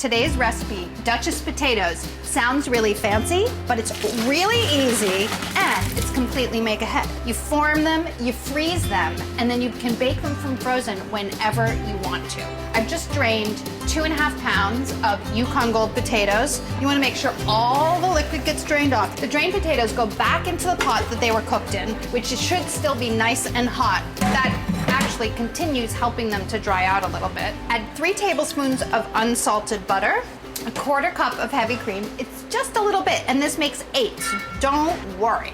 Today's recipe, Duchess potatoes. Sounds really fancy, but it's really easy and it's completely make ahead. You form them, you freeze them, and then you can bake them from frozen whenever you want to. I've just drained 2.5 pounds of Yukon Gold potatoes. You want to make sure all the liquid gets drained off. The drained potatoes go back into the pot that they were cooked in, which should still be nice and hot. That actually continues helping them to dry out a little bit. Add 3 tablespoons of unsalted butter, 1/4 cup of heavy cream. It's just a little bit, and this makes 8, so don't worry.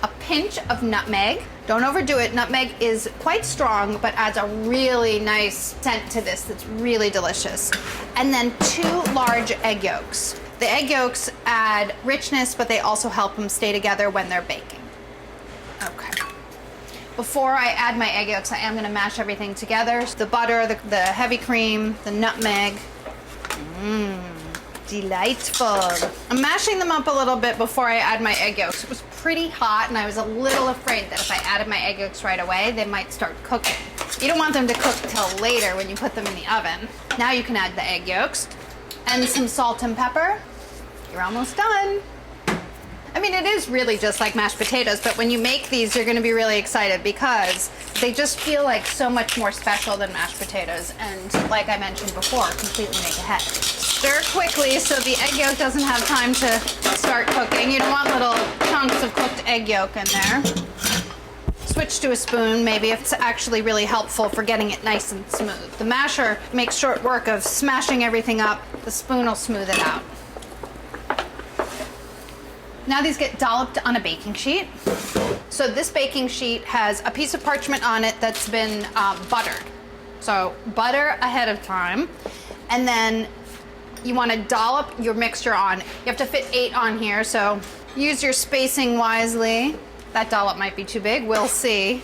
A pinch of nutmeg. Don't overdo it. Nutmeg is quite strong, but adds a really nice scent to this that's really delicious. And then 2 large egg yolks. The egg yolks add richness, but they also help them stay together when they're baking. Okay. Before I add my egg yolks, I am gonna mash everything together. The butter, the heavy cream, the nutmeg. Delightful. I'm mashing them up a little bit before I add my egg yolks. It was pretty hot and I was a little afraid that if I added my egg yolks right away, they might start cooking. You don't want them to cook till later when you put them in the oven. Now you can add the egg yolks and some salt and pepper. You're almost done. I mean, it is really just like mashed potatoes, but when you make these, you're gonna be really excited because they just feel like so much more special than mashed potatoes. And like I mentioned before, completely make ahead. Stir quickly so the egg yolk doesn't have time to start cooking. You don't want little chunks of cooked egg yolk in there. Switch to a spoon, maybe, if it's actually really helpful for getting it nice and smooth. The masher makes short work of smashing everything up. The spoon will smooth it out. Now these get dolloped on a baking sheet. So this baking sheet has a piece of parchment on it that's been buttered. So butter ahead of time, and then you want to dollop your mixture on. You have to fit 8 on here, so use your spacing wisely. That dollop might be too big, we'll see.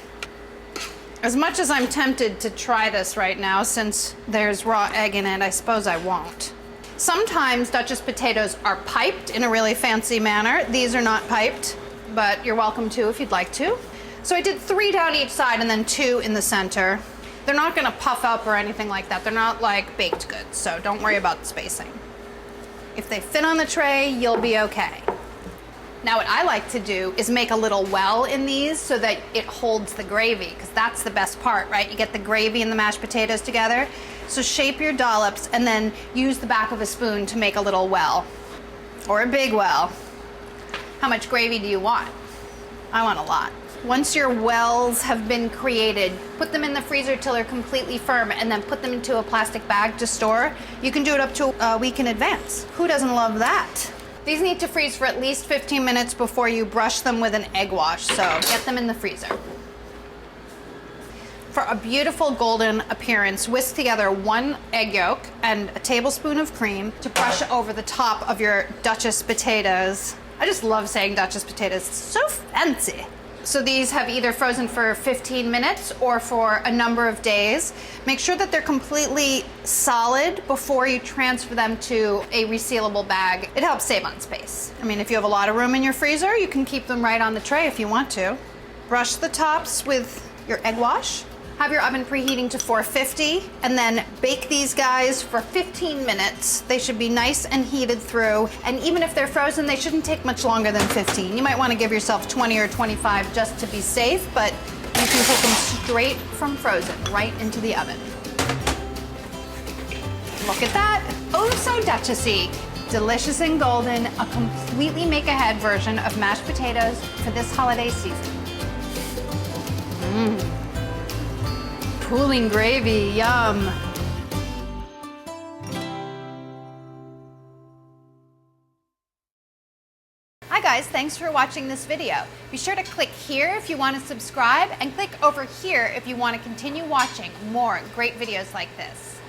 As much as I'm tempted to try this right now, since there's raw egg in it, I suppose I won't. Sometimes Duchess potatoes are piped in a really fancy manner. These are not piped, but you're welcome to if you'd like to. So I did 3 down each side and then 2 in the center. They're not gonna puff up or anything like that. They're not like baked goods, so don't worry about the spacing. If they fit on the tray, you'll be okay. Now what I like to do is make a little well in these so that it holds the gravy, because that's the best part, right? You get the gravy and the mashed potatoes together. So shape your dollops and then use the back of a spoon to make a little well, or a big well. How much gravy do you want? I want a lot. Once your wells have been created, put them in the freezer till they're completely firm and then put them into a plastic bag to store. You can do it up to a week in advance. Who doesn't love that? These need to freeze for at least 15 minutes before you brush them with an egg wash, so get them in the freezer. For a beautiful golden appearance, whisk together 1 egg yolk and a tablespoon of cream to brush over the top of your Duchess potatoes. I just love saying Duchess potatoes, it's so fancy. So these have either frozen for 15 minutes or for a number of days. Make sure that they're completely solid before you transfer them to a resealable bag. It helps save on space. I mean, if you have a lot of room in your freezer, you can keep them right on the tray if you want to. Brush the tops with your egg wash. Have your oven preheating to 450 and then bake these guys for 15 minutes. They should be nice and heated through, and even if they're frozen, they shouldn't take much longer than 15. You might want to give yourself 20 or 25 just to be safe, but you can cook them straight from frozen right into the oven. Look at that. Oh, so Duchessy. Delicious and golden, a completely make-ahead version of mashed potatoes for this holiday season. Cooling gravy, yum. Hi guys, thanks for watching this video. Be sure to click here if you want to subscribe and click over here if you want to continue watching more great videos like this.